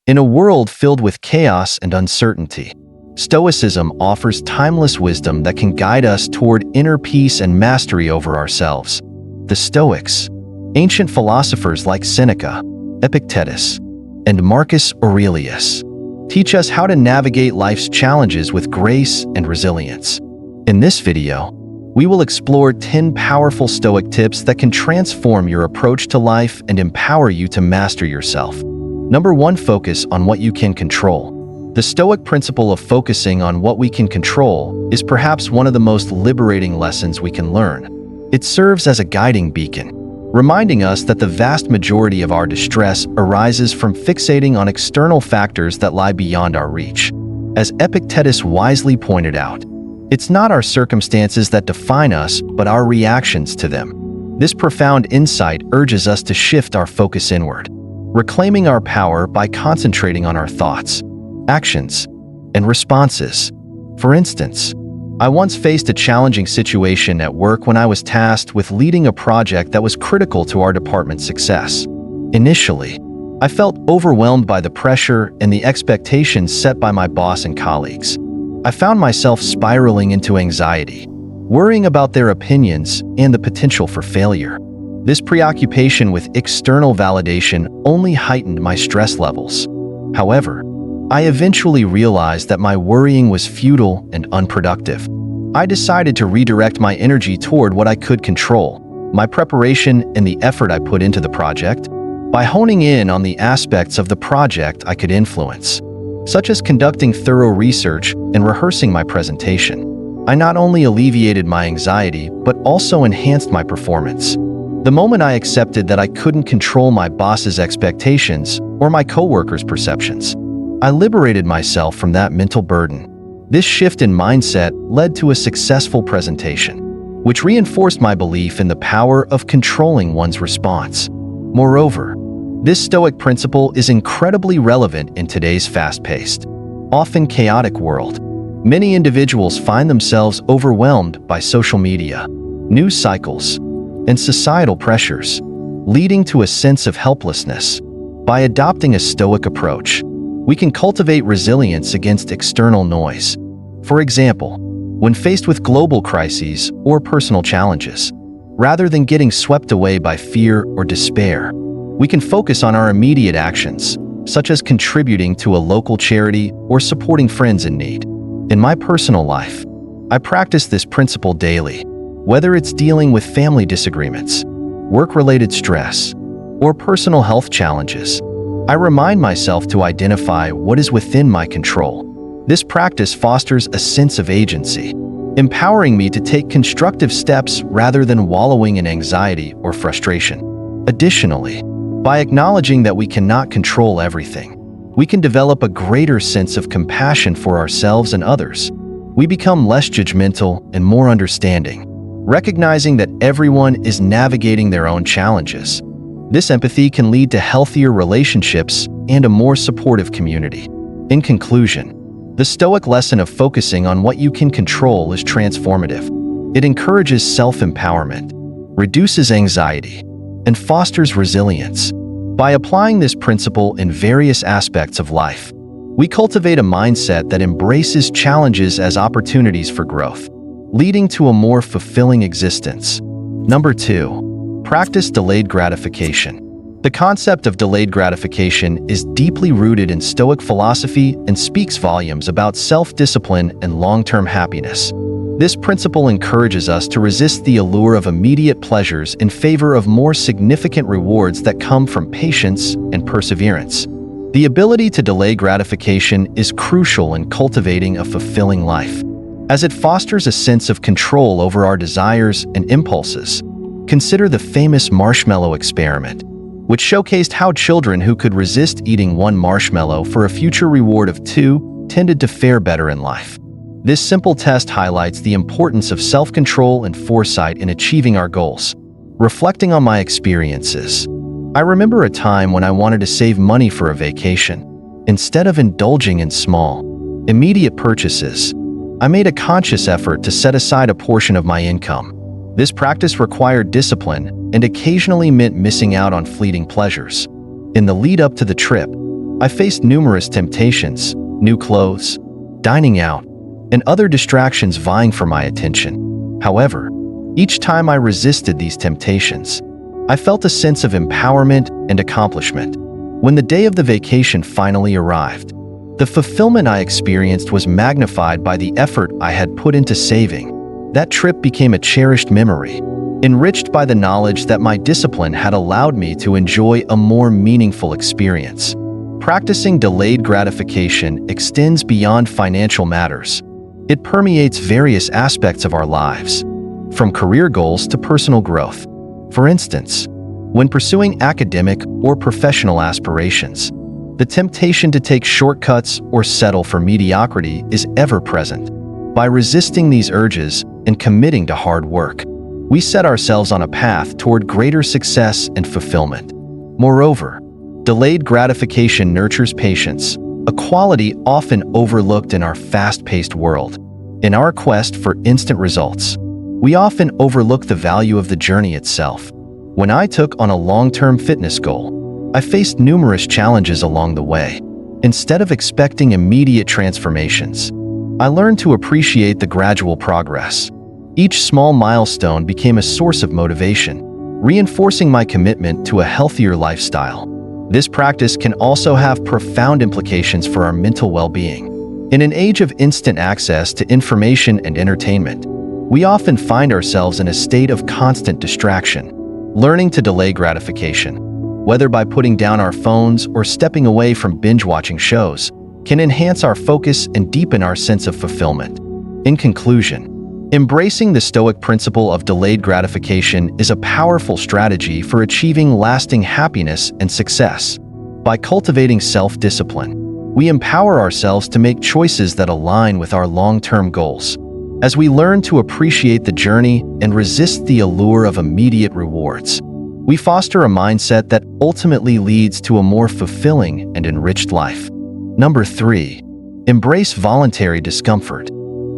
In a world filled with chaos and uncertainty, Stoicism offers timeless wisdom that can guide us toward inner peace and mastery over ourselves. The Stoics, ancient philosophers like Seneca, Epictetus, and Marcus Aurelius, teach us how to navigate life's challenges with grace and resilience. In this video, we will explore 10 powerful Stoic tips that can transform your approach to life and empower you to master yourself. Number 1. Focus on what you can control. The Stoic principle of focusing on what we can control is perhaps one of the most liberating lessons we can learn. It serves as a guiding beacon, reminding us that the vast majority of our distress arises from fixating on external factors that lie beyond our reach. As Epictetus wisely pointed out, it's not our circumstances that define us, but our reactions to them. This profound insight urges us to shift our focus inward, reclaiming our power by concentrating on our thoughts, actions, and responses. For instance, I once faced a challenging situation at work when I was tasked with leading a project that was critical to our department's success. Initially, I felt overwhelmed by the pressure and the expectations set by my boss and colleagues. I found myself spiraling into anxiety, worrying about their opinions and the potential for failure. This preoccupation with external validation only heightened my stress levels. However, I eventually realized that my worrying was futile and unproductive. I decided to redirect my energy toward what I could control, my preparation and the effort I put into the project. By honing in on the aspects of the project I could influence, such as conducting thorough research and rehearsing my presentation, I not only alleviated my anxiety, but also enhanced my performance. The moment I accepted that I couldn't control my boss's expectations or my coworkers' perceptions, I liberated myself from that mental burden. This shift in mindset led to a successful presentation, which reinforced my belief in the power of controlling one's response. Moreover, this Stoic principle is incredibly relevant in today's fast-paced, often chaotic world. Many individuals find themselves overwhelmed by social media, news cycles, and societal pressures, leading to a sense of helplessness. By adopting a Stoic approach, we can cultivate resilience against external noise. For example, when faced with global crises or personal challenges, rather than getting swept away by fear or despair, we can focus on our immediate actions, such as contributing to a local charity or supporting friends in need. In my personal life, I practice this principle daily, whether it's dealing with family disagreements, work-related stress, or personal health challenges. I remind myself to identify what is within my control. This practice fosters a sense of agency, empowering me to take constructive steps rather than wallowing in anxiety or frustration. Additionally, by acknowledging that we cannot control everything, we can develop a greater sense of compassion for ourselves and others. We become less judgmental and more understanding, recognizing that everyone is navigating their own challenges. This empathy can lead to healthier relationships and a more supportive community. In conclusion, the Stoic lesson of focusing on what you can control is transformative. It encourages self-empowerment, reduces anxiety, and fosters resilience. By applying this principle in various aspects of life, we cultivate a mindset that embraces challenges as opportunities for growth, leading to a more fulfilling existence. Number 2. Practice delayed gratification. The concept of delayed gratification is deeply rooted in Stoic philosophy and speaks volumes about self-discipline and long-term happiness. This principle encourages us to resist the allure of immediate pleasures in favor of more significant rewards that come from patience and perseverance. The ability to delay gratification is crucial in cultivating a fulfilling life, as it fosters a sense of control over our desires and impulses. Consider the famous marshmallow experiment, which showcased how children who could resist eating one marshmallow for a future reward of 2 tended to fare better in life. This simple test highlights the importance of self-control and foresight in achieving our goals. Reflecting on my experiences, I remember a time when I wanted to save money for a vacation. Instead of indulging in small, immediate purchases, I made a conscious effort to set aside a portion of my income. This practice required discipline and occasionally meant missing out on fleeting pleasures. In the lead-up to the trip, I faced numerous temptations, new clothes, dining out, and other distractions vying for my attention. However, each time I resisted these temptations, I felt a sense of empowerment and accomplishment. When the day of the vacation finally arrived, the fulfillment I experienced was magnified by the effort I had put into saving. That trip became a cherished memory, enriched by the knowledge that my discipline had allowed me to enjoy a more meaningful experience. Practicing delayed gratification extends beyond financial matters. It permeates various aspects of our lives, from career goals to personal growth. For instance, when pursuing academic or professional aspirations, the temptation to take shortcuts or settle for mediocrity is ever present. By resisting these urges and committing to hard work, we set ourselves on a path toward greater success and fulfillment. Moreover, delayed gratification nurtures patience, a quality often overlooked in our fast-paced world. In our quest for instant results, we often overlook the value of the journey itself. When I took on a long-term fitness goal, I faced numerous challenges along the way. Instead of expecting immediate transformations, I learned to appreciate the gradual progress. Each small milestone became a source of motivation, reinforcing my commitment to a healthier lifestyle. This practice can also have profound implications for our mental well-being. In an age of instant access to information and entertainment, we often find ourselves in a state of constant distraction. Learning to delay gratification, whether by putting down our phones or stepping away from binge-watching shows, can enhance our focus and deepen our sense of fulfillment. In conclusion, embracing the Stoic principle of delayed gratification is a powerful strategy for achieving lasting happiness and success. By cultivating self-discipline, we empower ourselves to make choices that align with our long-term goals. As we learn to appreciate the journey and resist the allure of immediate rewards, we foster a mindset that ultimately leads to a more fulfilling and enriched life. Number 3. Embrace voluntary discomfort.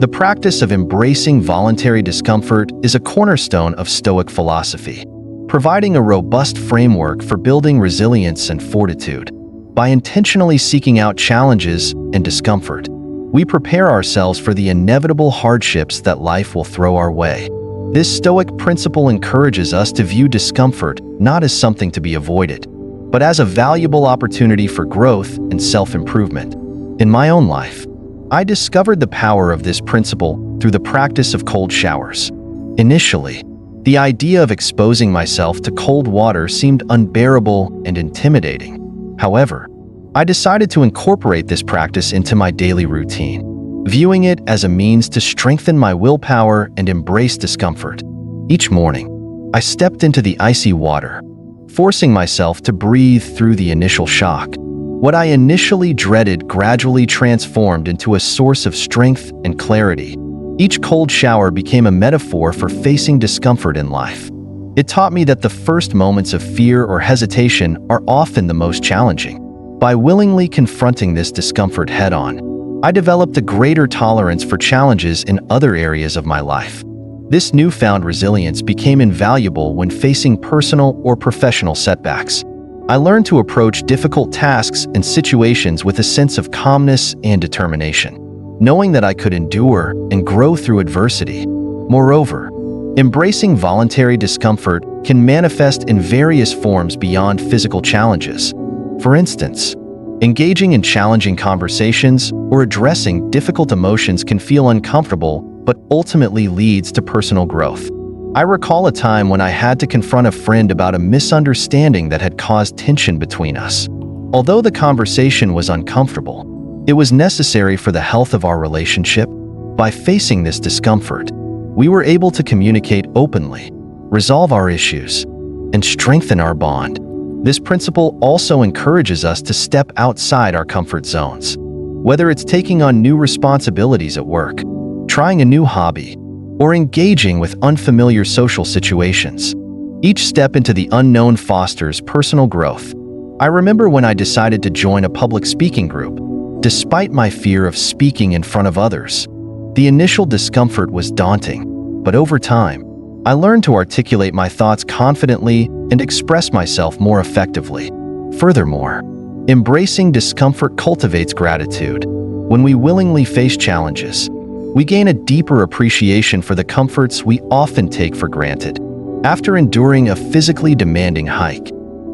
The practice of embracing voluntary discomfort is a cornerstone of Stoic philosophy, providing a robust framework for building resilience and fortitude. By intentionally seeking out challenges and discomfort, we prepare ourselves for the inevitable hardships that life will throw our way. This Stoic principle encourages us to view discomfort not as something to be avoided, but as a valuable opportunity for growth and self-improvement. In my own life, I discovered the power of this principle through the practice of cold showers. Initially, the idea of exposing myself to cold water seemed unbearable and intimidating. However, I decided to incorporate this practice into my daily routine, viewing it as a means to strengthen my willpower and embrace discomfort. Each morning, I stepped into the icy water, forcing myself to breathe through the initial shock. What I initially dreaded gradually transformed into a source of strength and clarity. Each cold shower became a metaphor for facing discomfort in life. It taught me that the first moments of fear or hesitation are often the most challenging. By willingly confronting this discomfort head-on, I developed a greater tolerance for challenges in other areas of my life. This newfound resilience became invaluable when facing personal or professional setbacks. I learned to approach difficult tasks and situations with a sense of calmness and determination, knowing that I could endure and grow through adversity. Moreover, embracing voluntary discomfort can manifest in various forms beyond physical challenges. For instance, engaging in challenging conversations or addressing difficult emotions can feel uncomfortable but ultimately leads to personal growth. I recall a time when I had to confront a friend about a misunderstanding that had caused tension between us. Although the conversation was uncomfortable, it was necessary for the health of our relationship. By facing this discomfort, we were able to communicate openly, resolve our issues, and strengthen our bond. This principle also encourages us to step outside our comfort zones. Whether it's taking on new responsibilities at work, trying a new hobby, or engaging with unfamiliar social situations, each step into the unknown fosters personal growth. I remember when I decided to join a public speaking group. Despite my fear of speaking in front of others, the initial discomfort was daunting, but over time, I learned to articulate my thoughts confidently and express myself more effectively. Furthermore, Embracing discomfort cultivates gratitude. When we willingly face challenges, we gain a deeper appreciation for the comforts we often take for granted. After enduring a physically demanding hike,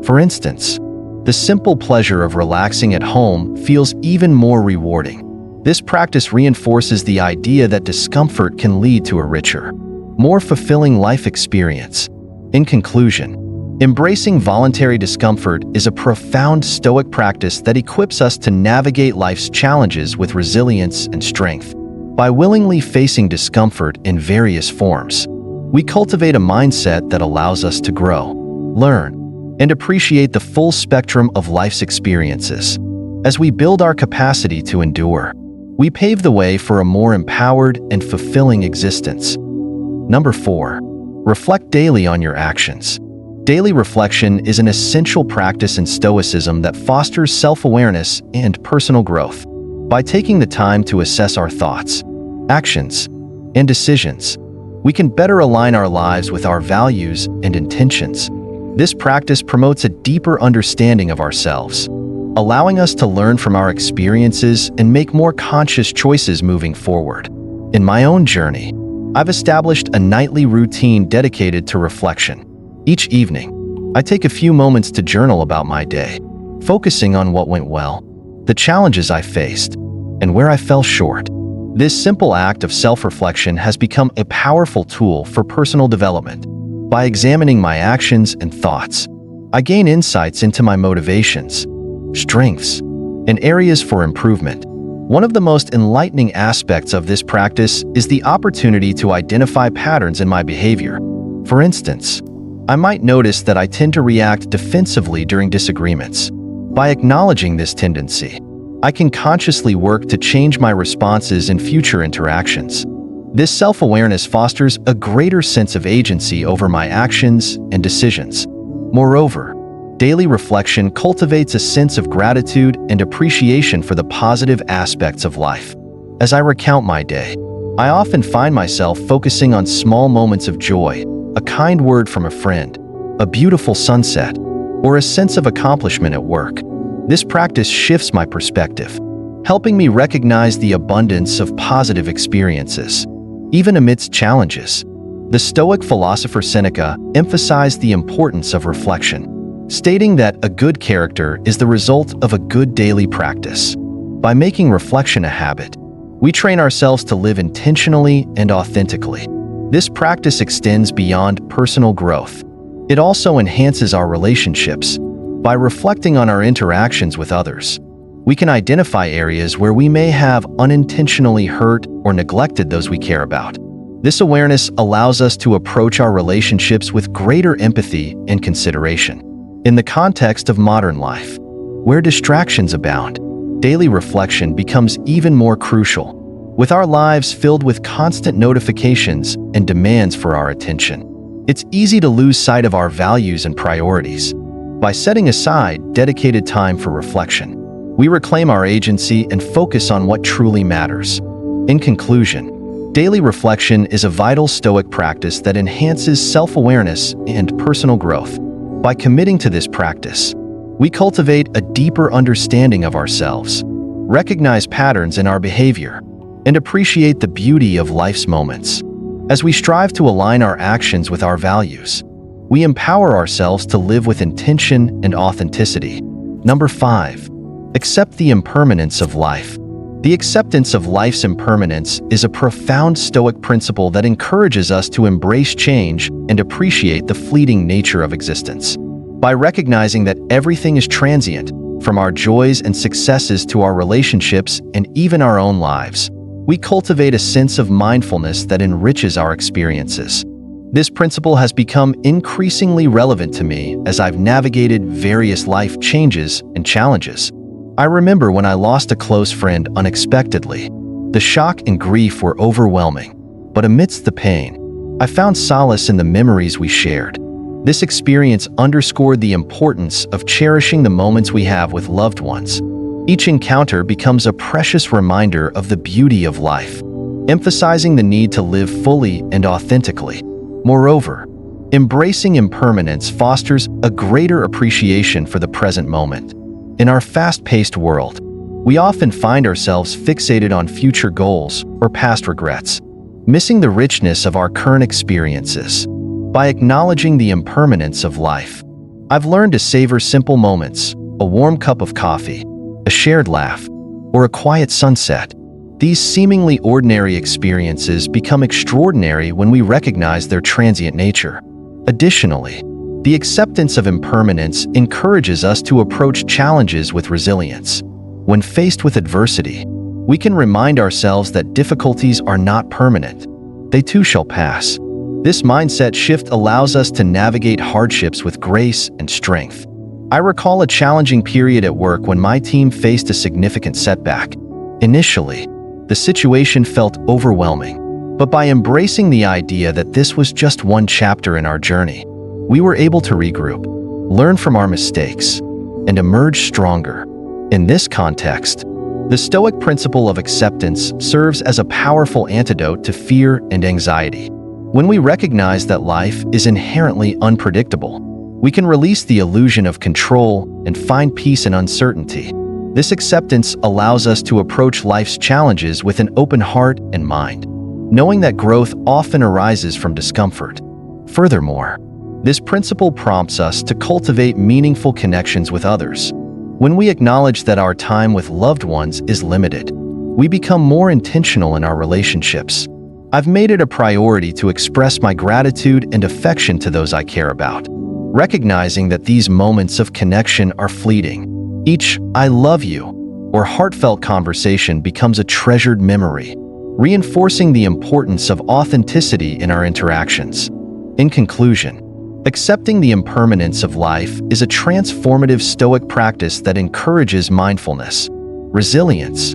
for instance, the simple pleasure of relaxing at home feels even more rewarding. This practice reinforces the idea that discomfort can lead to a richer, more fulfilling life experience. In conclusion, embracing voluntary discomfort is a profound Stoic practice that equips us to navigate life's challenges with resilience and strength. By willingly facing discomfort in various forms, we cultivate a mindset that allows us to grow, learn, and appreciate the full spectrum of life's experiences. As we build our capacity to endure, we pave the way for a more empowered and fulfilling existence. Number 4. Reflect daily on your actions. Daily reflection is an essential practice in Stoicism that fosters self-awareness and personal growth. By taking the time to assess our thoughts, actions, and decisions, we can better align our lives with our values and intentions. This practice promotes a deeper understanding of ourselves, allowing us to learn from our experiences and make more conscious choices moving forward. In my own journey, I've established a nightly routine dedicated to reflection. Each evening, I take a few moments to journal about my day, focusing on what went well, the challenges I faced, and where I fell short. This simple act of self-reflection has become a powerful tool for personal development. By examining my actions and thoughts, I gain insights into my motivations, strengths, and areas for improvement. One of the most enlightening aspects of this practice is the opportunity to identify patterns in my behavior. For instance, I might notice that I tend to react defensively during disagreements. By acknowledging this tendency, I can consciously work to change my responses in future interactions. This self-awareness fosters a greater sense of agency over my actions and decisions. Moreover, daily reflection cultivates a sense of gratitude and appreciation for the positive aspects of life. As I recount my day, I often find myself focusing on small moments of joy, a kind word from a friend, a beautiful sunset, or a sense of accomplishment at work. This practice shifts my perspective, helping me recognize the abundance of positive experiences, even amidst challenges. The Stoic philosopher Seneca emphasized the importance of reflection, stating that a good character is the result of a good daily practice. By making reflection a habit, we train ourselves to live intentionally and authentically. This practice extends beyond personal growth. It also enhances our relationships. By reflecting on our interactions with others, we can identify areas where we may have unintentionally hurt or neglected those we care about. This awareness allows us to approach our relationships with greater empathy and consideration. In the context of modern life, where distractions abound, daily reflection becomes even more crucial. With our lives filled with constant notifications and demands for our attention, it's easy to lose sight of our values and priorities. By setting aside dedicated time for reflection, we reclaim our agency and focus on what truly matters. In conclusion, daily reflection is a vital Stoic practice that enhances self-awareness and personal growth. By committing to this practice, we cultivate a deeper understanding of ourselves, recognize patterns in our behavior, and appreciate the beauty of life's moments. As we strive to align our actions with our values, we empower ourselves to live with intention and authenticity. Number 5. Accept the impermanence of life. The acceptance of life's impermanence is a profound Stoic principle that encourages us to embrace change and appreciate the fleeting nature of existence. By recognizing that everything is transient, from our joys and successes to our relationships and even our own lives, we cultivate a sense of mindfulness that enriches our experiences. This principle has become increasingly relevant to me as I've navigated various life changes and challenges. I remember when I lost a close friend unexpectedly. The shock and grief were overwhelming, but amidst the pain, I found solace in the memories we shared. This experience underscored the importance of cherishing the moments we have with loved ones. Each encounter becomes a precious reminder of the beauty of life, emphasizing the need to live fully and authentically. Moreover, embracing impermanence fosters a greater appreciation for the present moment. In our fast-paced world, we often find ourselves fixated on future goals or past regrets, missing the richness of our current experiences. By acknowledging the impermanence of life, I've learned to savor simple moments, a warm cup of coffee, a shared laugh, or a quiet sunset. These seemingly ordinary experiences become extraordinary when we recognize their transient nature. Additionally, the acceptance of impermanence encourages us to approach challenges with resilience. When faced with adversity, we can remind ourselves that difficulties are not permanent. They too shall pass. This mindset shift allows us to navigate hardships with grace and strength. I recall a challenging period at work when my team faced a significant setback. Initially, the situation felt overwhelming, but by embracing the idea that this was just one chapter in our journey, we were able to regroup, learn from our mistakes, and emerge stronger. In this context, the Stoic principle of acceptance serves as a powerful antidote to fear and anxiety. When we recognize that life is inherently unpredictable, we can release the illusion of control and find peace in uncertainty. This acceptance allows us to approach life's challenges with an open heart and mind, knowing that growth often arises from discomfort. Furthermore, this principle prompts us to cultivate meaningful connections with others. When we acknowledge that our time with loved ones is limited, we become more intentional in our relationships. I've made it a priority to express my gratitude and affection to those I care about, recognizing that these moments of connection are fleeting. Each "I love you" or heartfelt conversation becomes a treasured memory, reinforcing the importance of authenticity in our interactions. In conclusion, accepting the impermanence of life is a transformative Stoic practice that encourages mindfulness, resilience,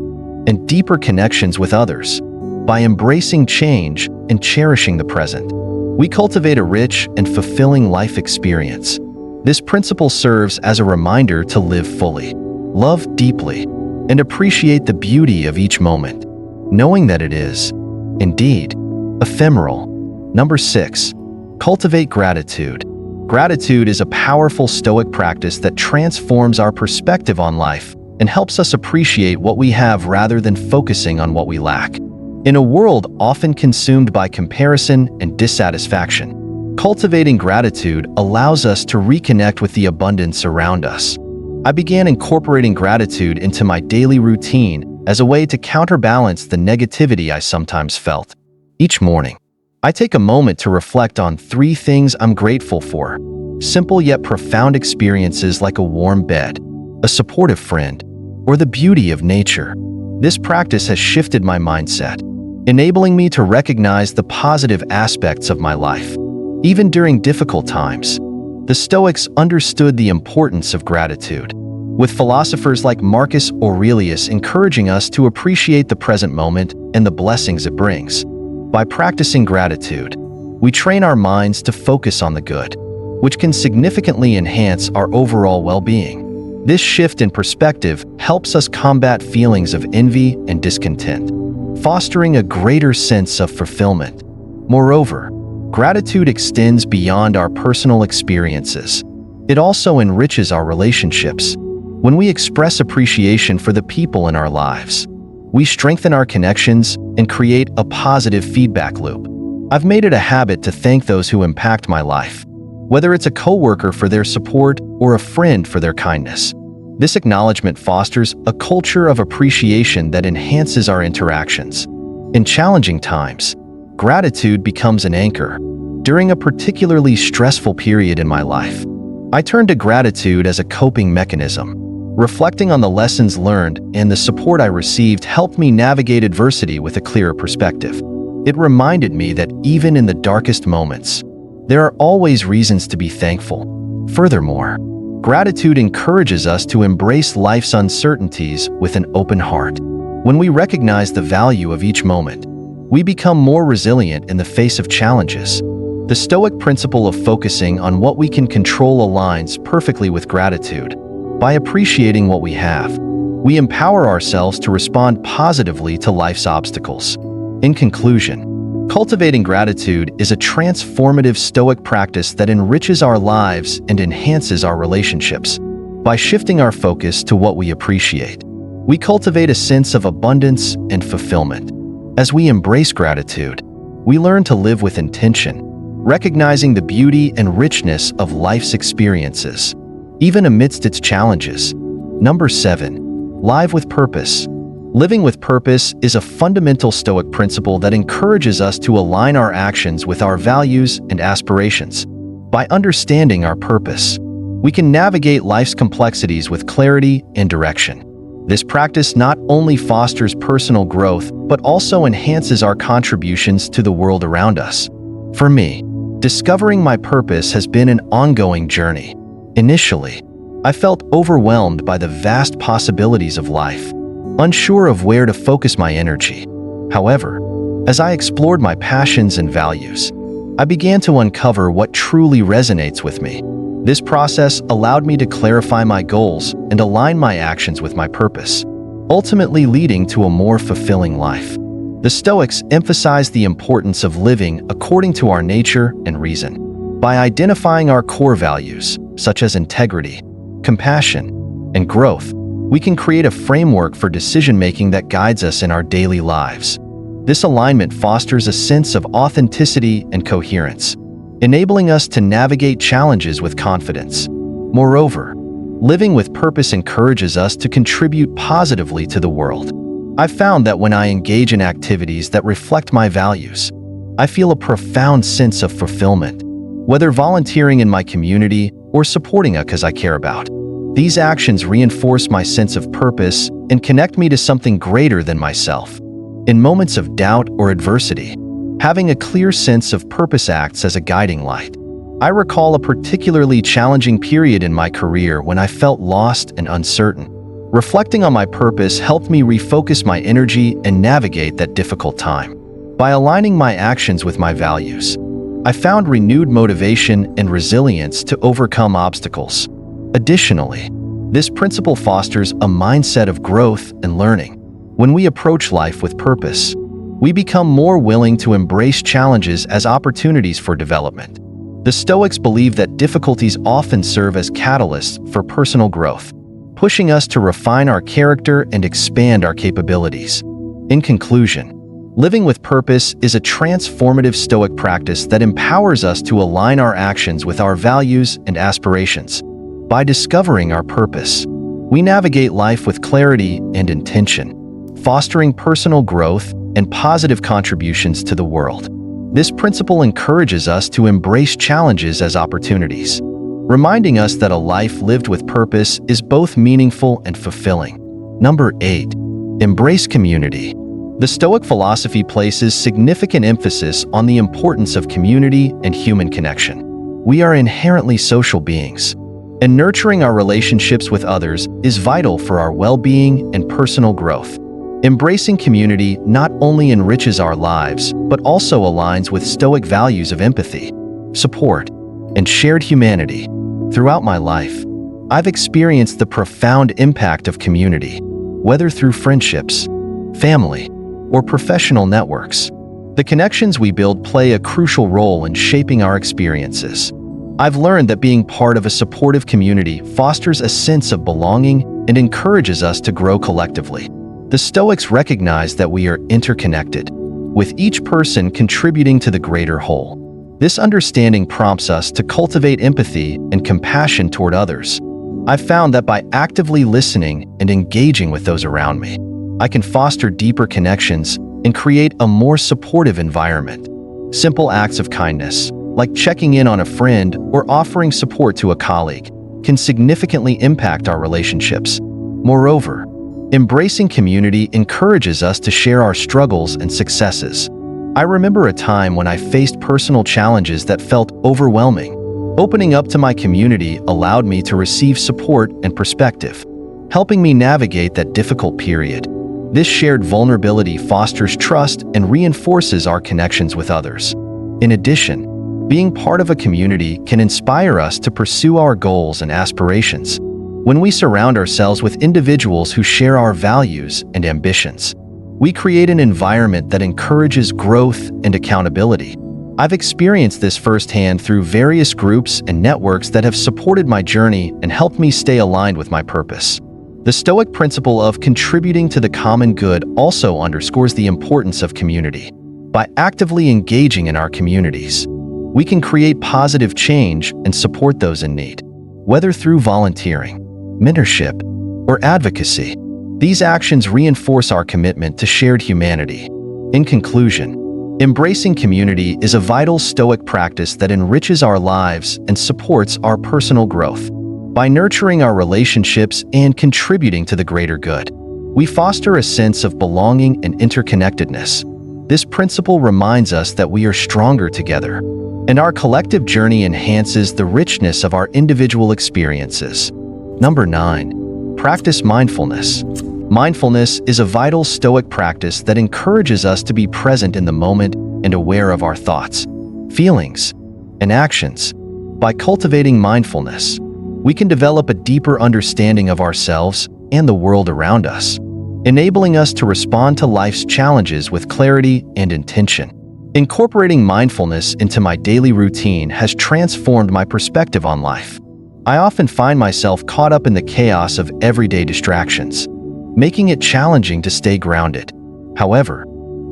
and deeper connections with others. By embracing change and cherishing the present, we cultivate a rich and fulfilling life experience. This principle serves as a reminder to live fully, love deeply, and appreciate the beauty of each moment, knowing that it is, indeed, ephemeral. Number 6. Cultivate gratitude. Gratitude is a powerful Stoic practice that transforms our perspective on life and helps us appreciate what we have rather than focusing on what we lack. In a world often consumed by comparison and dissatisfaction, cultivating gratitude allows us to reconnect with the abundance around us. I began incorporating gratitude into my daily routine as a way to counterbalance the negativity I sometimes felt. Each morning, I take a moment to reflect on 3 things I'm grateful for. Simple yet profound experiences like a warm bed, a supportive friend, or the beauty of nature. This practice has shifted my mindset, enabling me to recognize the positive aspects of my life. Even during difficult times, the Stoics understood the importance of gratitude, with philosophers like Marcus Aurelius encouraging us to appreciate the present moment and the blessings it brings. By practicing gratitude, we train our minds to focus on the good, which can significantly enhance our overall well-being. This shift in perspective helps us combat feelings of envy and discontent, fostering a greater sense of fulfillment. Moreover, gratitude extends beyond our personal experiences. It also enriches our relationships. When we express appreciation for the people in our lives, we strengthen our connections and create a positive feedback loop. I've made it a habit to thank those who impact my life, whether it's a coworker for their support or a friend for their kindness. This acknowledgement fosters a culture of appreciation that enhances our interactions. In challenging times, gratitude becomes an anchor. During a particularly stressful period in my life, I turn to gratitude as a coping mechanism. Reflecting on the lessons learned and the support I received helped me navigate adversity with a clearer perspective. It reminded me that even in the darkest moments, there are always reasons to be thankful. Furthermore, gratitude encourages us to embrace life's uncertainties with an open heart. When we recognize the value of each moment, we become more resilient in the face of challenges. The Stoic principle of focusing on what we can control aligns perfectly with gratitude. By appreciating what we have, we empower ourselves to respond positively to life's obstacles. In conclusion, cultivating gratitude is a transformative Stoic practice that enriches our lives and enhances our relationships. By shifting our focus to what we appreciate, we cultivate a sense of abundance and fulfillment. As we embrace gratitude, we learn to live with intention, recognizing the beauty and richness of life's experiences, even amidst its challenges. Number 7. Live with purpose. Living with purpose is a fundamental Stoic principle that encourages us to align our actions with our values and aspirations. By understanding our purpose, we can navigate life's complexities with clarity and direction. This practice not only fosters personal growth, but also enhances our contributions to the world around us. For me, discovering my purpose has been an ongoing journey. Initially, I felt overwhelmed by the vast possibilities of life, unsure of where to focus my energy. However, as I explored my passions and values, I began to uncover what truly resonates with me. This process allowed me to clarify my goals and align my actions with my purpose, ultimately leading to a more fulfilling life. The Stoics emphasize the importance of living according to our nature and reason. By identifying our core values, such as integrity, compassion, and growth, we can create a framework for decision-making that guides us in our daily lives. This alignment fosters a sense of authenticity and coherence, enabling us to navigate challenges with confidence. Moreover, living with purpose encourages us to contribute positively to the world. I've found that when I engage in activities that reflect my values, I feel a profound sense of fulfillment, whether volunteering in my community or supporting a cause I care about. These actions reinforce my sense of purpose and connect me to something greater than myself. In moments of doubt or adversity, having a clear sense of purpose acts as a guiding light. I recall a particularly challenging period in my career when I felt lost and uncertain. Reflecting on my purpose helped me refocus my energy and navigate that difficult time. By aligning my actions with my values, I found renewed motivation and resilience to overcome obstacles. Additionally, this principle fosters a mindset of growth and learning. When we approach life with purpose, we become more willing to embrace challenges as opportunities for development. The Stoics believe that difficulties often serve as catalysts for personal growth, pushing us to refine our character and expand our capabilities. In conclusion, living with purpose is a transformative Stoic practice that empowers us to align our actions with our values and aspirations. By discovering our purpose, we navigate life with clarity and intention, fostering personal growth and positive contributions to the world. This principle encourages us to embrace challenges as opportunities, reminding us that a life lived with purpose is both meaningful and fulfilling. Number 8. Embrace community. The Stoic philosophy places significant emphasis on the importance of community and human connection. We are inherently social beings, and nurturing our relationships with others is vital for our well-being and personal growth. Embracing community not only enriches our lives, but also aligns with Stoic values of empathy, support, and shared humanity. Throughout my life, I've experienced the profound impact of community, whether through friendships, family, or professional networks. The connections we build play a crucial role in shaping our experiences. I've learned that being part of a supportive community fosters a sense of belonging and encourages us to grow collectively. The Stoics recognize that we are interconnected, with each person contributing to the greater whole. This understanding prompts us to cultivate empathy and compassion toward others. I've found that by actively listening and engaging with those around me, I can foster deeper connections and create a more supportive environment. Simple acts of kindness, like checking in on a friend or offering support to a colleague, can significantly impact our relationships. Moreover, embracing community encourages us to share our struggles and successes. I remember a time when I faced personal challenges that felt overwhelming. Opening up to my community allowed me to receive support and perspective, helping me navigate that difficult period. This shared vulnerability fosters trust and reinforces our connections with others. In addition, being part of a community can inspire us to pursue our goals and aspirations. When we surround ourselves with individuals who share our values and ambitions, we create an environment that encourages growth and accountability. I've experienced this firsthand through various groups and networks that have supported my journey and helped me stay aligned with my purpose. The Stoic principle of contributing to the common good also underscores the importance of community. By actively engaging in our communities, we can create positive change and support those in need. Whether through volunteering, mentorship, or advocacy, these actions reinforce our commitment to shared humanity. In conclusion, embracing community is a vital Stoic practice that enriches our lives and supports our personal growth. By nurturing our relationships and contributing to the greater good, we foster a sense of belonging and interconnectedness. This principle reminds us that we are stronger together, and our collective journey enhances the richness of our individual experiences. Number 9. Practice mindfulness. Mindfulness is a vital Stoic practice that encourages us to be present in the moment and aware of our thoughts, feelings, and actions. By cultivating mindfulness, we can develop a deeper understanding of ourselves and the world around us, enabling us to respond to life's challenges with clarity and intention. Incorporating mindfulness into my daily routine has transformed my perspective on life. I often find myself caught up in the chaos of everyday distractions, making it challenging to stay grounded. However,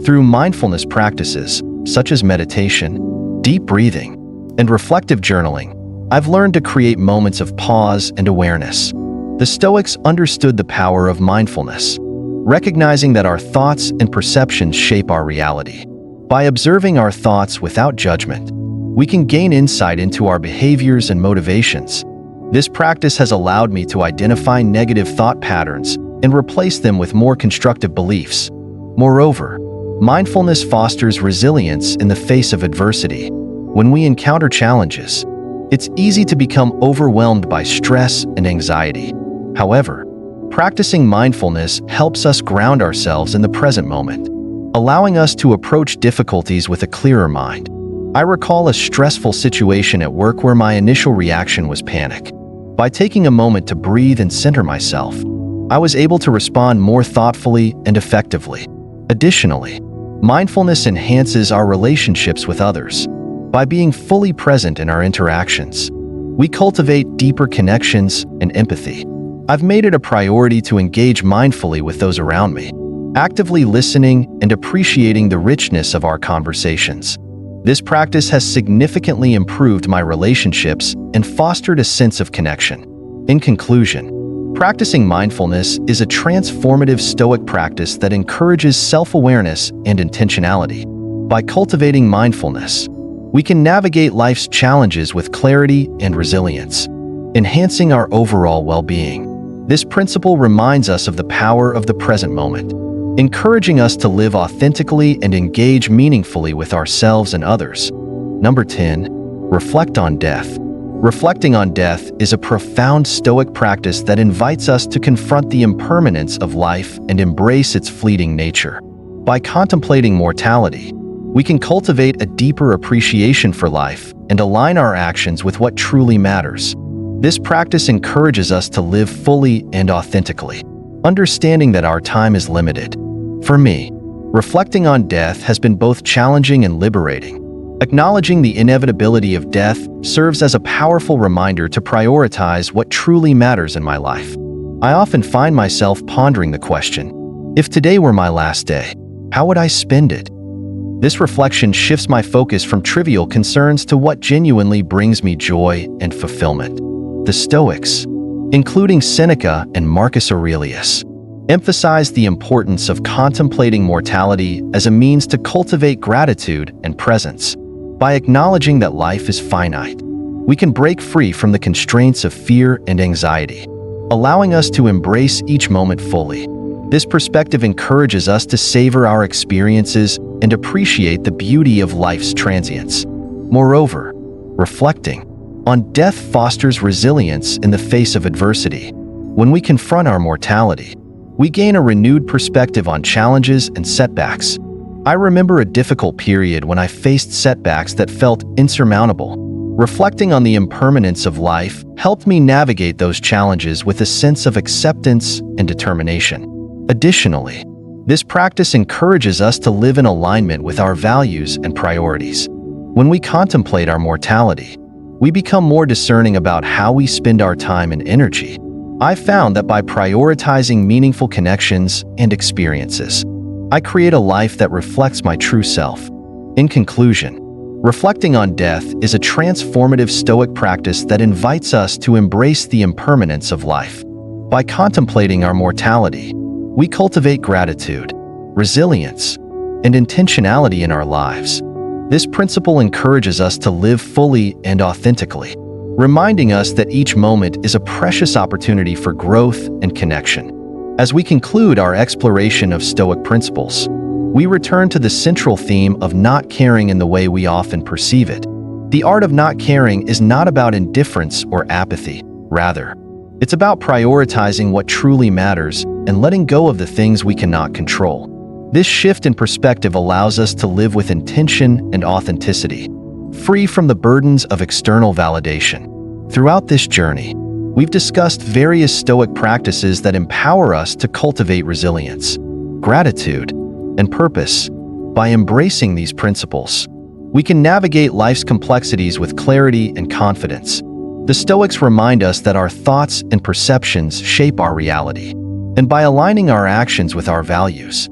through mindfulness practices such as meditation, deep breathing, and reflective journaling, I've learned to create moments of pause and awareness. The Stoics understood the power of mindfulness, recognizing that our thoughts and perceptions shape our reality. By observing our thoughts without judgment, we can gain insight into our behaviors and motivations. This practice has allowed me to identify negative thought patterns and replace them with more constructive beliefs. Moreover, mindfulness fosters resilience in the face of adversity. When we encounter challenges, it's easy to become overwhelmed by stress and anxiety. However, practicing mindfulness helps us ground ourselves in the present moment, allowing us to approach difficulties with a clearer mind. I recall a stressful situation at work where my initial reaction was panic. By taking a moment to breathe and center myself, I was able to respond more thoughtfully and effectively. Additionally, mindfulness enhances our relationships with others. By being fully present in our interactions, we cultivate deeper connections and empathy. I've made it a priority to engage mindfully with those around me, actively listening and appreciating the richness of our conversations. This practice has significantly improved my relationships and fostered a sense of connection. In conclusion, practicing mindfulness is a transformative Stoic practice that encourages self-awareness and intentionality. By cultivating mindfulness, we can navigate life's challenges with clarity and resilience, enhancing our overall well-being. This principle reminds us of the power of the present moment, encouraging us to live authentically and engage meaningfully with ourselves and others. Number 10. Reflect on death. Reflecting on death is a profound Stoic practice that invites us to confront the impermanence of life and embrace its fleeting nature. By contemplating mortality, we can cultivate a deeper appreciation for life and align our actions with what truly matters. This practice encourages us to live fully and authentically, understanding that our time is limited. For me, reflecting on death has been both challenging and liberating. Acknowledging the inevitability of death serves as a powerful reminder to prioritize what truly matters in my life. I often find myself pondering the question, if today were my last day, how would I spend it? This reflection shifts my focus from trivial concerns to what genuinely brings me joy and fulfillment. The Stoics, including Seneca and Marcus Aurelius, emphasize the importance of contemplating mortality as a means to cultivate gratitude and presence. By acknowledging that life is finite, we can break free from the constraints of fear and anxiety, allowing us to embrace each moment fully. This perspective encourages us to savor our experiences and appreciate the beauty of life's transience. Moreover, reflecting on death fosters resilience in the face of adversity. When we confront our mortality, we gain a renewed perspective on challenges and setbacks. I remember a difficult period when I faced setbacks that felt insurmountable. Reflecting on the impermanence of life helped me navigate those challenges with a sense of acceptance and determination. Additionally, this practice encourages us to live in alignment with our values and priorities. When we contemplate our mortality, we become more discerning about how we spend our time and energy. I've found that by prioritizing meaningful connections and experiences, I create a life that reflects my true self. In conclusion, reflecting on death is a transformative Stoic practice that invites us to embrace the impermanence of life. By contemplating our mortality, we cultivate gratitude, resilience, and intentionality in our lives. This principle encourages us to live fully and authentically, reminding us that each moment is a precious opportunity for growth and connection. As we conclude our exploration of Stoic principles, we return to the central theme of not caring in the way we often perceive it. The art of not caring is not about indifference or apathy. Rather, it's about prioritizing what truly matters and letting go of the things we cannot control. This shift in perspective allows us to live with intention and authenticity, free from the burdens of external validation. Throughout this journey, we've discussed various Stoic practices that empower us to cultivate resilience, gratitude, and purpose. By embracing these principles, we can navigate life's complexities with clarity and confidence. The Stoics remind us that our thoughts and perceptions shape our reality, and by aligning our actions with our values,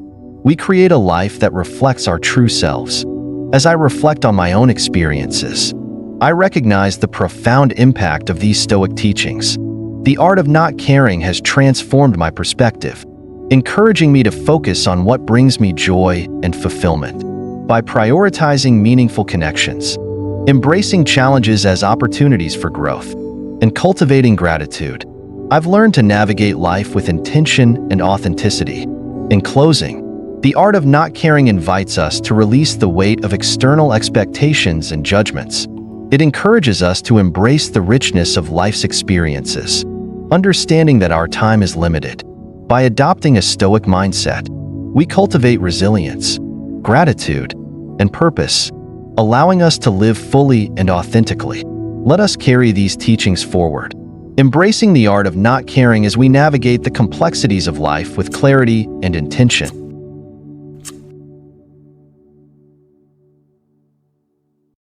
we create a life that reflects our true selves. As I reflect on my own experiences, I recognize the profound impact of these Stoic teachings. The art of not caring has transformed my perspective, encouraging me to focus on what brings me joy and fulfillment. By prioritizing meaningful connections, embracing challenges as opportunities for growth, and cultivating gratitude, I've learned to navigate life with intention and authenticity. In closing, the art of not caring invites us to release the weight of external expectations and judgments. It encourages us to embrace the richness of life's experiences, understanding that our time is limited. By adopting a Stoic mindset, we cultivate resilience, gratitude, and purpose, allowing us to live fully and authentically. Let us carry these teachings forward, embracing the art of not caring as we navigate the complexities of life with clarity and intention.